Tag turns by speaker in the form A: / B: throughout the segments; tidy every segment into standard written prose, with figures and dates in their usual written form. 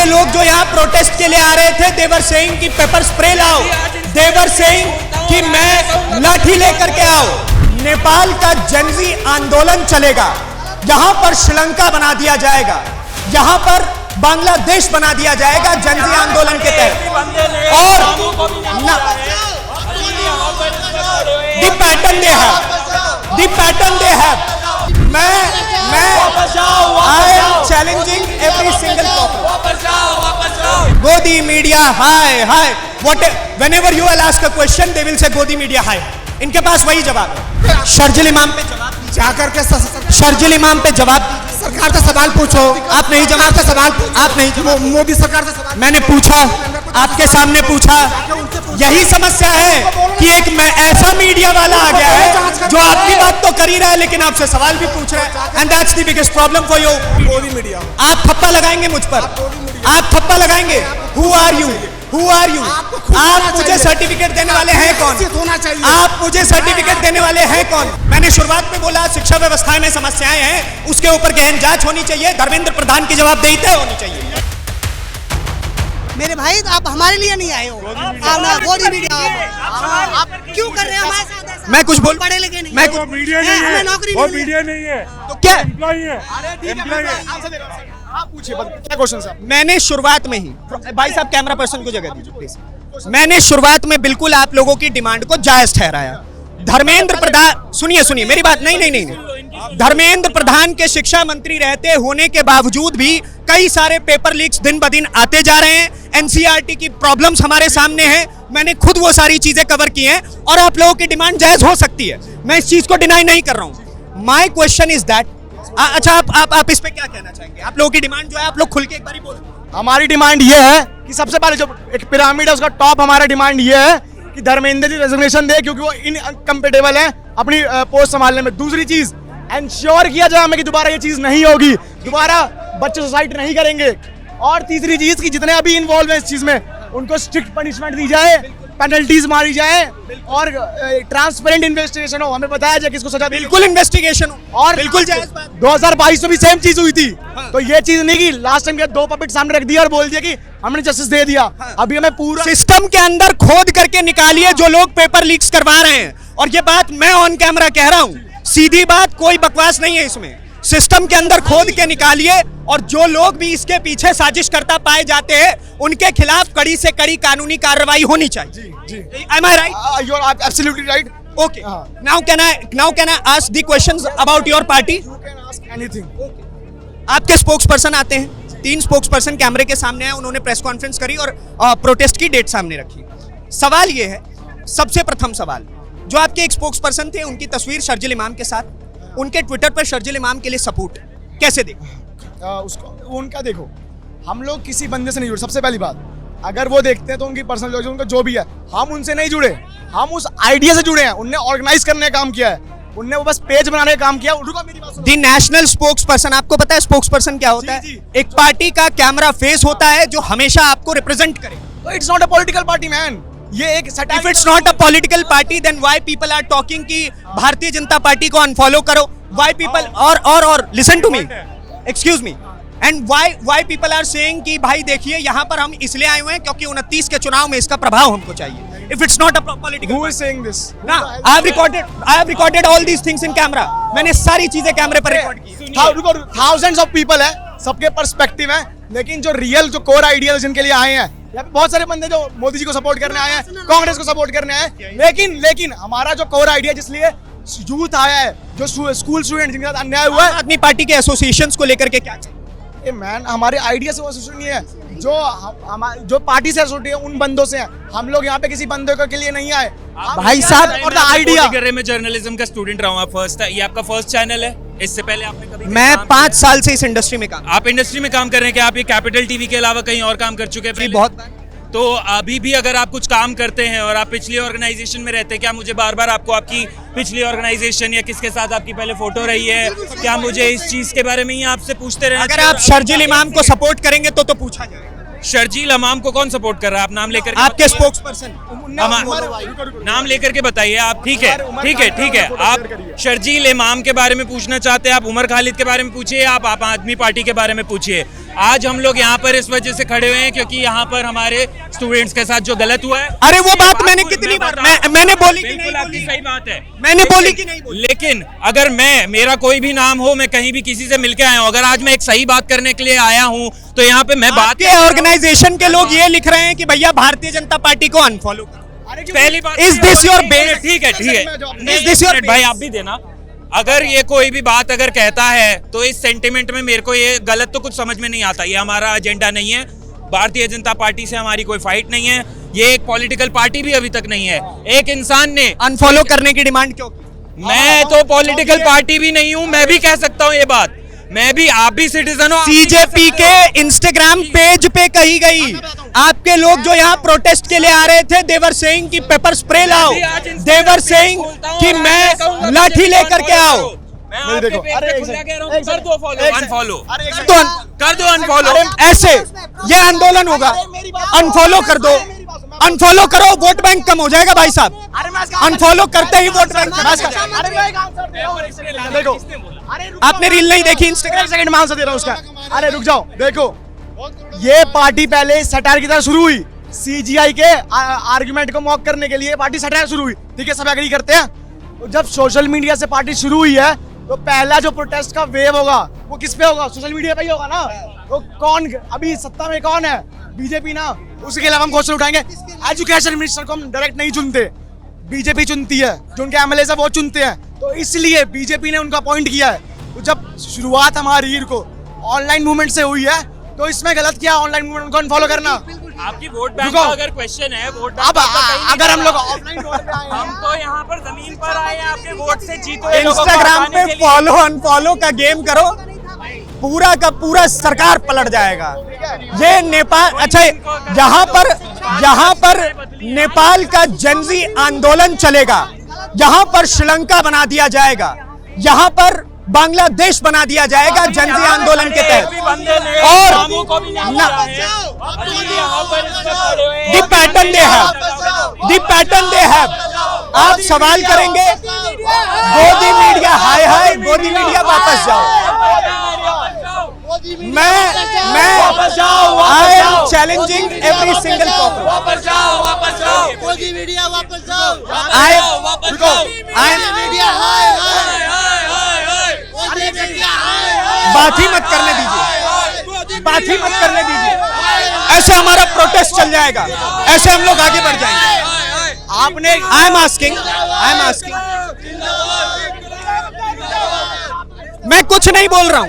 A: लोग जो यहाँ प्रोटेस्ट के लिए आ रहे थे, देवर सेइंग कि पेपर स्प्रे लाओ, देवर सेइंग कि मैं लाठी लेकर के आओ। नेपाल का जनजी आंदोलन चलेगा, यहाँ पर श्रीलंका बना दिया जाएगा, यहाँ पर बांग्लादेश बना दिया जाएगा जनजी आंदोलन के तहत। और the pattern they have I am challenging every single topic. Godi media, hi. Whenever you will ask a question, they will say Godi media, hi. इनके पास वही जवाब है। शर्जिल इमाम पे जवाब जाकर के शर्जिल इमाम पे जवाब, सरकार से सवाल पूछो। आप नहीं जवाब से सवाल, आप नहीं, मोदी सरकार से सवाल मैंने पूछा, आपके सामने पूछा। यही समस्या है कि एक मैं ऐसा मीडिया वाला आ गया है जो आपकी बात तो कर ही रहा है लेकिन आपसे सवाल भी पूछ रहा है। And that's the biggest problem for you. Modi media, आप थप्पा लगाएंगे मुझ पर, आप थप्पा लगाएंगे। Who are you? आप मुझे सर्टिफिकेट देने वाले हैं कौन? आप मुझे सर्टिफिकेट देने वाले हैं कौन? मैंने शुरुआत में बोला शिक्षा व्यवस्था में समस्याएं हैं, उसके ऊपर गहन जांच होनी चाहिए, धर्मेंद्र प्रधान की जवाबदेही तय होनी चाहिए।
B: मेरे भाई आप हमारे लिए नहीं आए हो, मोदी मीडिया आप क्यों कर रहे हैं हमारे साथ ऐसा?
A: मैं कुछ बोल
B: पढ़े लिखे नहीं,
A: मैं कुछ
C: मीडिया नहीं है,
B: नौकरी
C: वो मीडिया नहीं है
A: तो क्या
C: एम्प्लॉई है। आप पूछिए क्या क्वेश्चन है?
A: मैंने शुरुआत में ही, भाई साहब कैमरा पर्सन को जगह दीजिए प्लीज। मैंने शुरुआत में बिल्कुल आप लोगों की डिमांड को जायज ठहराया। धर्मेंद्र प्रधान, सुनिए मेरी बात, नहीं, धर्मेंद्र प्रधान के शिक्षा मंत्री रहते होने के बावजूद भी कई सारे पेपर लीक्स दिन ब दिन आते जा रहे हैं। एनसीईआरटी की प्रॉब्लम्स हमारे सामने हैं, मैंने खुद वो सारी चीजें कवर की हैं और आप लोगों की डिमांड जायज हो सकती है, मैं इस चीज को डिनाई नहीं कर रहा हूं। माय क्वेश्चन इज दैट, अच्छा आप इस पे क्या कहना चाहेंगे? आप लोगों की डिमांड जो है आप लोग खुल के एक बार बोलो।
C: हमारी डिमांड ये है कि सबसे पहले जो एक पिरामिड है उसका टॉप हमारा डिमांड ये है कि धर्मेंद्र जी रेजिग्नेशन दे, क्योंकि वो इनकम्पेटेबल है अपनी पोस्ट संभालने में। दूसरी चीज एंश्योर किया जाए हमें कि दोबारा ये चीज नहीं होगी, दोबारा बच्चे सुसाइड नहीं करेंगे। और तीसरी चीज कि जितने अभी इन्वॉल्व है इस चीज में उनको स्ट्रिक्ट पनिशमेंट दी जाए, पेनल्टीज मारी जाए और ट्रांसपेरेंट इन्वेस्टिगेशन हो, हमें बताया जाए किसको सजा।
A: बिल्कुल इन्वेस्टिगेशन हो और बिल्कुल जायज बात।
C: 2022 में भी सेम चीज हुई थी। तो ये चीज नहीं कि लास्ट टाइम दो पपेट सामने रख दिया और बोल दिया कि हमने जस्टिस दे दिया। अभी हमें पूरा
A: सिस्टम के अंदर खोद करके निकालिए जो लोग पेपर लीक्स करवा रहे हैं। और ये बात मैं ऑन कैमरा कह रहा हूं, सीधी बात, कोई बकवास नहीं है इसमें। सिस्टम के अंदर खोद के निकालिए और जो लोग भी इसके पीछे साजिश करता पाए जाते हैं उनके खिलाफ कड़ी से कड़ी कानूनी कार्रवाई होनी चाहिए। Am I right?
C: You are absolutely right.
A: Okay. Now can I ask the questions about your party?
C: You can ask anything.
A: आपके स्पोक्सपर्सन आते हैं, 3 स्पोक्सपर्सन कैमरे के सामने आए, उन्होंने प्रेस कॉन्फ्रेंस करी और प्रोटेस्ट की डेट सामने रखी। सवाल ये है, सबसे प्रथम सवाल, जो आपके एक स्पोक्सपर्सन थे उनकी तस्वीर शर्जिल इमाम के साथ, उनके ट्विटर पर शर्जिल इमाम के लिए सपोर्ट कैसे देखो?
C: उसको उनका देखो, हम लोग किसी बंदे से नहीं जुड़े। सबसे पहली बात, अगर वो देखते हैं तो उनकी पर्सनल उनका जो भी है, हम उनसे नहीं जुड़े, हम उस आइडिया से जुड़े हैं। उनने ऑर्गेनाइज करने का काम किया है, उनने वो बस पेज बनाने का काम किया। रुको मेरी बात सुनो।
A: दी नेशनल स्पोक्सपर्सन, आपको पता है स्पोक्सपर्सन क्या होता है? एक पार्टी का कैमरा फेस होता है जो हमेशा आपको रिप्रेजेंट करे।
C: तो it's not a political party man, ये एक
A: If it's not a political party, then why people are talking कि भारतीय जनता पार्टी को अनफॉलो करो? Why people और listen to me, excuse me, and why people are saying कि भाई देखिए यहाँ पर हम इसलिए आए हुए हैं क्योंकि 29 के चुनाव में इसका प्रभाव हमको चाहिए। If it's not a political,
C: who is saying this?
A: ना, I have recorded all these things in camera. मैंने सारी चीजें कैमरे पर रिकॉर्ड की।
C: Thousands of people है, सबके पर्सपेक्टिव है, लेकिन जो रियल जो कोर आइडियल जिनके लिए आए हैं, यहाँ पे बहुत सारे बंदे जो मोदी जी को सपोर्ट करने आए हैं, कांग्रेस को सपोर्ट करने आए हैं, लेकिन हमारा जो कोर आइडिया जिसलिए यूथ आया है, जो स्कूल स्टूडेंट जिनके साथ अन्याय हुआ है,
A: आदमी पार्टी के एसोसिएशंस को लेकर के क्या
C: ये मैन हमारे आइडिया से वो एसोसिएशन नहीं है, जो पार्टी से एसोसिएट है उन बंदों से हैं। हम लोग यहाँ पे किसी बंदे के लिए नहीं आए भाई साहब। और आइडिया,
D: मैं जर्नलिज्म का स्टूडेंट रहा हूँ, आप फर्स्ट ये आपका फर्स्ट चैनल है, इससे पहले आपने कभी?
A: मैं 5 साल से इस इंडस्ट्री में काम।
D: आप इंडस्ट्री में काम कर रहे हैं क्या? आप ये कैपिटल टीवी के अलावा कहीं और काम कर चुके हैं?
A: बहुत।
D: तो अभी भी अगर आप कुछ काम करते हैं और आप पिछली ऑर्गेनाइजेशन में रहते हैं, क्या मुझे बार बार आपको आपकी पिछली ऑर्गेनाइजेशन या किसके साथ आपकी पहले फोटो रही है, क्या मुझे इस चीज के बारे में ही आपसे पूछते रहना?
A: अगर आप शर्जिल इमाम को सपोर्ट करेंगे तो पूछा जाएगा।
D: शर्जील इमाम को कौन सपोर्ट कर रहा है? आप नाम लेकर
A: आपके स्पोक्सपर्सन
D: नाम लेकर के बताइए आप। ठीक है आप शर्जील इमाम के बारे में पूछना चाहते हैं, आप उमर खालिद के बारे में पूछिए, आप आदमी पार्टी के बारे में पूछिए। आज हम लोग यहाँ पर इस वजह से खड़े हुए हैं क्योंकि यहाँ पर हमारे स्टूडेंट्स के साथ जो गलत हुआ है।
A: अरे वो बात मैंने कितनी बार मैंने बोली कि
D: बिल्कुल
A: नहीं
D: आपकी
A: बोली?
D: सही बात है,
A: मैंने बोली कि नहीं बोली?
D: लेकिन अगर मेरा कोई भी नाम हो, मैं कहीं भी किसी से मिलके आया हूँ, अगर आज मैं एक सही बात करने के लिए आया हूँ तो यहाँ पे मैं बात
A: आपके ऑर्गेनाइजेशन के लोग ये लिख रहे हैं कि भैया भारतीय जनता पार्टी को अनफॉलो करो।
D: पहली बात
A: Is this your base?
D: ठीक है
A: Is this your
D: भाई
A: base?
D: आप भी देना। अगर ये कोई भी बात अगर कहता है तो इस सेंटिमेंट में मेरे को ये गलत तो कुछ समझ में नहीं आता। ये हमारा एजेंडा नहीं है, भारतीय जनता पार्टी से हमारी कोई फाइट नहीं है, ये एक पॉलिटिकल पार्टी भी अभी तक नहीं है। एक इंसान ने
A: अनफॉलो करने की डिमांड क्यों की?
D: मैं तो पॉलिटिकल पार्टी भी नहीं हूँ, मैं भी कह सकता हूँ ये बात, मैं भी, आप भी सिटीजन हो।
A: सीजेपी के इंस्टाग्राम पेज पे कही गई, आपके लोग जो यहाँ प्रोटेस्ट के लिए आ रहे थे, देवर सेइंग की पेपर स्प्रे लाओ, देवर सेइंग कि मैं लाठी लेकर के आओ।
D: मैं
C: नहीं,
D: आपके
C: देखो,
D: पेज
C: अरे
D: पे
C: एक
D: खुला
C: सेकंड,
D: कह रहा हूँ,
C: एक
D: कर दो फॉलो,
C: सेकंड,
D: अनफॉलो
C: अरे एक
A: तो
D: कर दो अनफॉलो।
A: ऐसे ये आंदोलन होगा, अनफॉलो कर दो, अनफॉलो करो, वोट बैंक कम हो जाएगा भाई साहब। अनफॉलो करते ही वोट बैंक
C: देखो,
A: आपने रील नहीं देखी इंस्टाग्राम?
C: एक सेकंड में आंसर दे रहा हूँ उसका। अरे रुक जाओ, देखो ये पार्टी पहले सटायर की तरह शुरू हुई, सीजीआई के आर्गुमेंट को मॉक करने के लिए पार्टी सटायर शुरू हुई, ठीक है, सब एग्री करते हैं। तो जब सोशल मीडिया से पार्टी शुरू हुई है तो पहला जो प्रोटेस्ट का वेव होगा वो किस पे होगा? सोशल मीडिया पे ही होगा ना। तो कौन अभी सत्ता में कौन है? बीजेपी ना। उसके खिलाफ हम क्वेश्चन उठाएंगे। एजुकेशन मिनिस्टर को हम डायरेक्ट नहीं चुनते, बीजेपी चुनती है, जो उनके एमएलए है वो चुनते हैं, तो इसलिए बीजेपी ने उनका अपॉइंट किया है। तो जब शुरुआत हमारी को ऑनलाइन मूवमेंट से हुई है तो इसमें गलत क्या ऑनलाइन मूवमेंट को अनफॉलो करना?
D: आपकी वोट बैंक का अगर क्वेश्चन है, वोट बैंक
C: अब
D: का तो कहीं नहीं
C: अगर हम
D: जा
C: लोग
D: रहा है।
C: ऑफलाइन रोड पे आए
D: हम
C: हैं,
D: तो यहाँ पर जमीन पर आए हैं आपके वोट से जीतो ये लोगों को
A: इंस्टाग्राम
D: हटाने
A: पे
D: के लिए।
A: फॉलो अनफॉलो का गेम करो, पूरा का पूरा सरकार पलट जाएगा। ये नेपाल, अच्छा यहाँ पर नेपाल का जनजी आंदोलन चलेगा, यहाँ पर श्रीलंका बना दिया जाएगा, यहाँ पर बांग्लादेश बना दिया जाएगा जनजी आंदोलन के तहत। और दी पैटर्न दे हैव, आप सवाल करेंगे गोदी मीडिया हाय हाय, गोदी मीडिया वापस जाओ। मैं I am challenging every single cockroach.
D: वापस जाओ
E: मोदी मीडिया वापस जाओ,
A: आई एम बात ही मत करने दीजिए, बात ही मत करने दीजिए। ऐसे हमारा प्रोटेस्ट चल जाएगा, ऐसे हम लोग आगे बढ़ जाएंगे। आपने आई एम आस्किंग मैं कुछ नहीं बोल रहा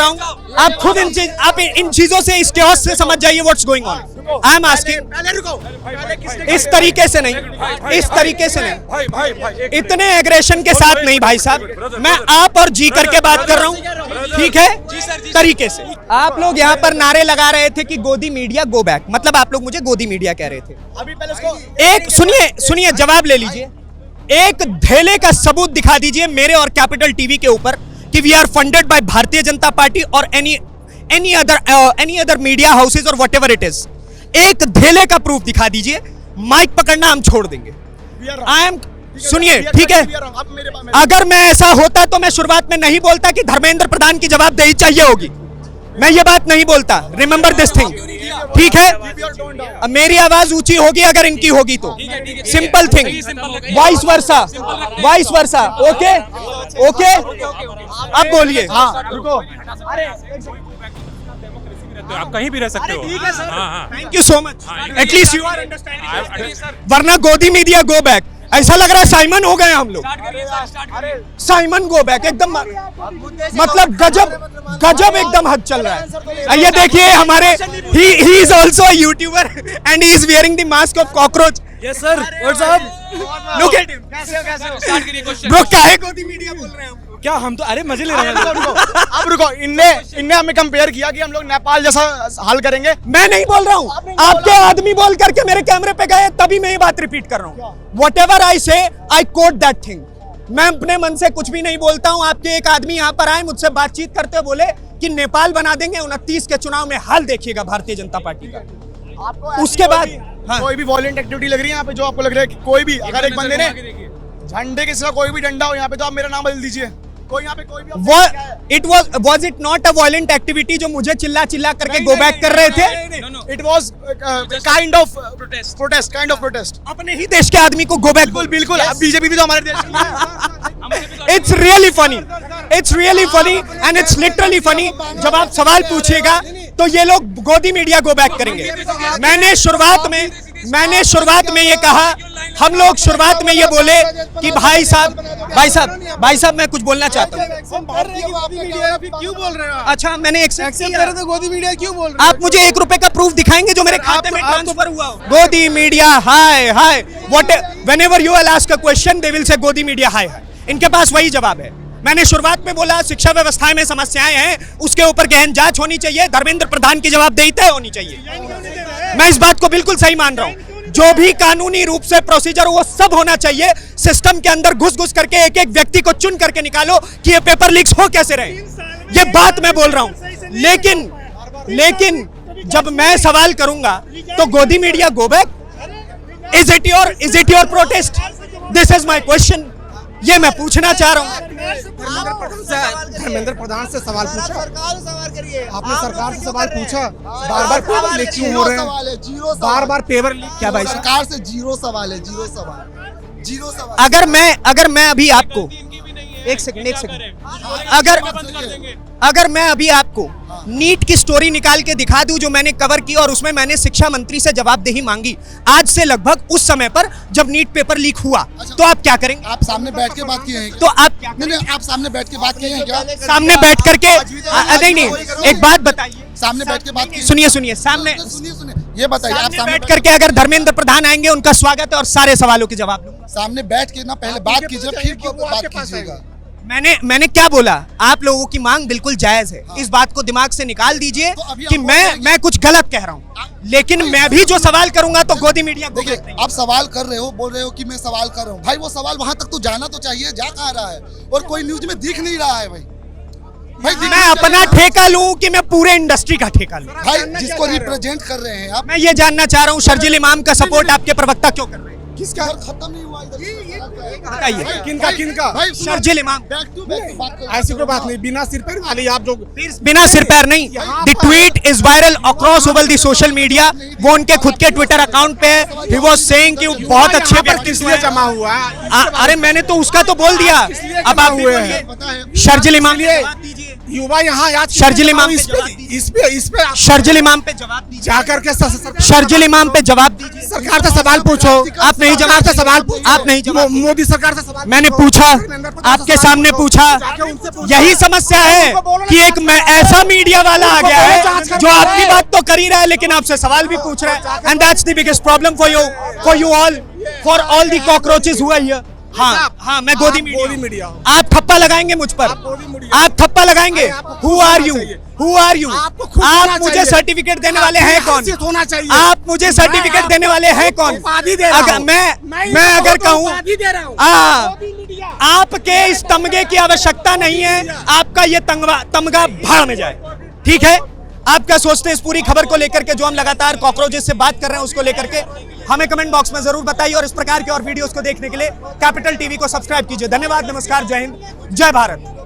A: हूँ, आप खुद इन चीजों से, इस chaos से समझ जाइए what's going on. I am asking, इस तरीके से नहीं, इतने एग्रेशन के साथ नहीं भाई साहब, मैं आप और जी करके बात कर रहा हूँ, ठीक है, तरीके से। आप लोग यहाँ पर नारे लगा रहे थे कि गोदी मीडिया गो बैक, मतलब आप लोग मुझे गोदी मीडिया कह रहे थे।
C: अभी पहले उसको
A: एक सुनिए जवाब ले लीजिए, एक धेले का सबूत दिखा दीजिए मेरे और कैपिटल टीवी के ऊपर कि we are funded by Bharatiya Janata party और एनी अदर मीडिया हाउसेज और व्हाटएवर इट इज। एक धेले का प्रूफ दिखा दीजिए, माइक पकड़ना हम छोड़ देंगे। आई एम, सुनिए ठीक है, अगर मैं ऐसा होता तो मैं शुरुआत में नहीं बोलता कि धर्मेंद्र प्रधान की जवाबदेही चाहिए होगी, मैं ये बात नहीं बोलता। रिमेंबर दिस थिंग, ठीक है, अब मेरी आवाज ऊंची होगी अगर इनकी होगी तो, simple thing, vice versa, okay. अब बोलिए।
C: हाँ रुको,
F: आप कहीं भी रह सकते हो।
A: Thank you so much, at least you are understanding. वरना गोदी मीडिया गो बैक, ऐसा लग रहा है साइमन हो गए हम लोग, साइमन गो बैक एकदम, मतलब गजब एकदम हद चल रहा है। ये देखिए हमारे, he is also a YouTuber and he is wearing the mask of cockroach.
F: Yes sir, what's up?
A: Look at him bro, काहे गोदी मीडिया बोल रहे हैं हम?
F: क्या हम तो अरे मजे ले रहे हैं।
C: अब रुको, इनने हमें कंपेयर किया कि हम लोग नेपाल जैसा हाल करेंगे।
A: मैं नहीं बोल रहा हूँ, आपके आदमी बोल करके मेरे कैमरे पे गए तभी मैं ये बात रिपीट कर रहा हूँ। व्हाटएवर आई से आई कोट दैट थिंग। मैं अपने मन से कुछ भी नहीं बोलता हूँ। आपके एक आदमी यहाँ पर आए, मुझसे बातचीत करते हुए बोले कि नेपाल बना देंगे, 29 के चुनाव में हाल देखिएगा भारतीय जनता पार्टी का। उसके बाद
C: कोई भी वॉलेंट एक्टिविटी लग रही है यहाँ पे, जो आपको लग रहा है कि कोई भी, अगर एक बंदे ने झंडे के सिवा कोई भी डंडा हो यहाँ पे, तो आप मेरा नाम बदल दीजिए, कोई यहाँ पे कोई भी
A: was it not a violent activity जो मुझे चिल्ला चिल्ला करके गो बैक कर रहे थे?
C: It was kind of protest
A: अपने ही देश के आदमी को गो बैक
C: बिल्कुल अब बीजेपी भी तो हमारे देश की है
A: It's really funny. It's really funny and it's literally funny. जब आप सवाल पूछिएगा तो ये लोग गोदी मीडिया गो बैक करेंगे। मैंने शुरुआत में ये कहा, हम लोग शुरुआत में ये बोले कि भाई साहब मैं कुछ बोलना चाहता हूँ।
C: क्यों बोल रहे हो
A: अच्छा मैंने एक्सेप्ट किया
C: तो गोदी मीडिया क्यों बोल रहे
A: आप मुझे ₹1 का प्रूफ दिखाएंगे जो मेरे खाते में ट्रांसफर हुआ हो? गोदी media hi what whenever you will ask a question they will say गोदी मीडिया हाय। इनके पास वही जवाब है। मैंने शुरुआत में बोला शिक्षा व्यवस्था में समस्याएं हैं, उसके ऊपर गहन जांच होनी चाहिए, धर्मेंद्र प्रधान की जवाबदेही तय होनी चाहिए। मैं इस बात को बिल्कुल सही मान रहा हूं। जो भी कानूनी रूप से प्रोसीजर वो सब होना चाहिए। सिस्टम के अंदर घुस करके एक एक व्यक्ति को चुन करके निकालो कि ये पेपर लीक्स हो कैसे रहे, ये बात मैं बोल रहा हूं। लेकिन जब मैं सवाल करूंगा तो गोदी media go back? Is it your protest? This is my question. ये मैं पूछना चाह रहा हूँ।
E: धर्मेंद्र प्रधान से सवाल पूछा, आपने सरकार से सवाल पूछा, बार-बार पेपर लीक क्यों हो रहे हैं? बार-बार पेपर लीक क्या भाई?
G: सरकार से जीरो सवाल है।
A: अगर मैं अभी आपको एक सेकंड अगर मैं अभी आपको नीट की स्टोरी निकाल के दिखा दूं जो मैंने कवर की और उसमें मैंने शिक्षा मंत्री से जवाबदेही मांगी आज से लगभग उस समय पर जब नीट पेपर लीक हुआ, तो आप क्या करेंगे?
G: आप सामने बैठ के बात किए हैं?
A: तो आप क्या
G: नहीं, आप सामने बैठ के बात किए हैं क्या?
A: सामने बैठ करके नहीं एक बात बताइए।
G: सामने बैठ के बात की?
A: सुनिए सामने
G: सुनिए ये बताइए, आप सामने
A: बैठ करके अगर धर्मेंद्र प्रधान आएंगे उनका स्वागत है और सारे सवालों के जवाब दूंगा।
G: सामने बैठ के ना पहले बात कीजिए फिर बात कीजिएगा।
A: मैंने क्या बोला? आप लोगों की मांग बिल्कुल जायज है। इस बात को दिमाग से निकाल दीजिए कि मैं कुछ गलत कह रहा हूँ, लेकिन मैं भी जो सवाल करूंगा तो गोदी मीडिया
G: देखिए आप सवाल कर रहे हो, बोल रहे हो कि मैं सवाल कर रहा हूँ। भाई वो सवाल वहां तक तो जाना तो चाहिए, जा कहाँ रहा है? और कोई न्यूज में दिख नहीं रहा है भाई।
A: मैं अपना ठेका लूं कि मैं पूरे इंडस्ट्री का ठेका लूं?
G: भाई जिसको रिप्रेजेंट कर रहे हैं आप।
A: मैं ये जानना चाह रहा हूँ शर्जिल इमाम का सपोर्ट आपके प्रवक्ता क्यों कर रहे हैं?
G: किसका खत्म नहीं हुआ इधर?
E: किनका
G: भाई
A: शर्जिल इमाम।
G: बैक टू बैक बात कर।
E: ऐसी कोई बात नहीं, बिना सिर पैर वाली आप जो
A: बिना सिर पैर नहीं। The tweet is viral across over the social media. वो उनके खुद के ट्विटर अकाउंट पे ही वाज सेइंग कि बहुत अच्छे व्यक्ति
E: किस लिए जमा हुआ है?
A: अरे मैंने तो उसका तो बोल दिया। अब आप
E: हुए हैं
A: शर्जिल इमाम
E: युवा यहाँ
A: शर्जिल इमाम
E: इस पे
A: शर्जिल इमाम पे जवाब दीजिए।
E: जाकर के
A: शर्जिल इमाम पे जवाब दीजिए।
E: सरकार से सवाल पूछो।
A: आप नहीं जवाब से सवाल आप नहीं जवाब।
E: मोदी सरकार से सवाल
A: मैंने पूछा, आपके सामने पूछा। यही समस्या है कि एक ऐसा मीडिया वाला आ गया है जो आपकी बात तो कर ही रहा है लेकिन आपसे सवाल भी पूछ रहा है। And that's the biggest problem for you all for the cockroaches who are here. हाँ मैं गोदी मीडिया। आप ठप्पा लगाएंगे मुझ पर? आप ठप्पा लगाएंगे? Who are you? आप मुझे सर्टिफिकेट देने वाले हैं कौन? आप मुझे सर्टिफिकेट देने वाले हैं कौन? अगर मैं अगर कहूँ आपके इस तमगे की आवश्यकता नहीं है, आपका ये तमगा भाड़ में जाए। ठीक है, आप क्या सोचते हैं इस पूरी खबर को लेकर के जो हम लगातार कॉकरोचेस से बात कर रहे हैं उसको लेकर के? हमें कमेंट बॉक्स में जरूर बताइए और इस प्रकार के और वीडियोस को देखने के लिए कैपिटल टीवी को सब्सक्राइब कीजिए। धन्यवाद, नमस्कार, जय हिंद, जय भारत।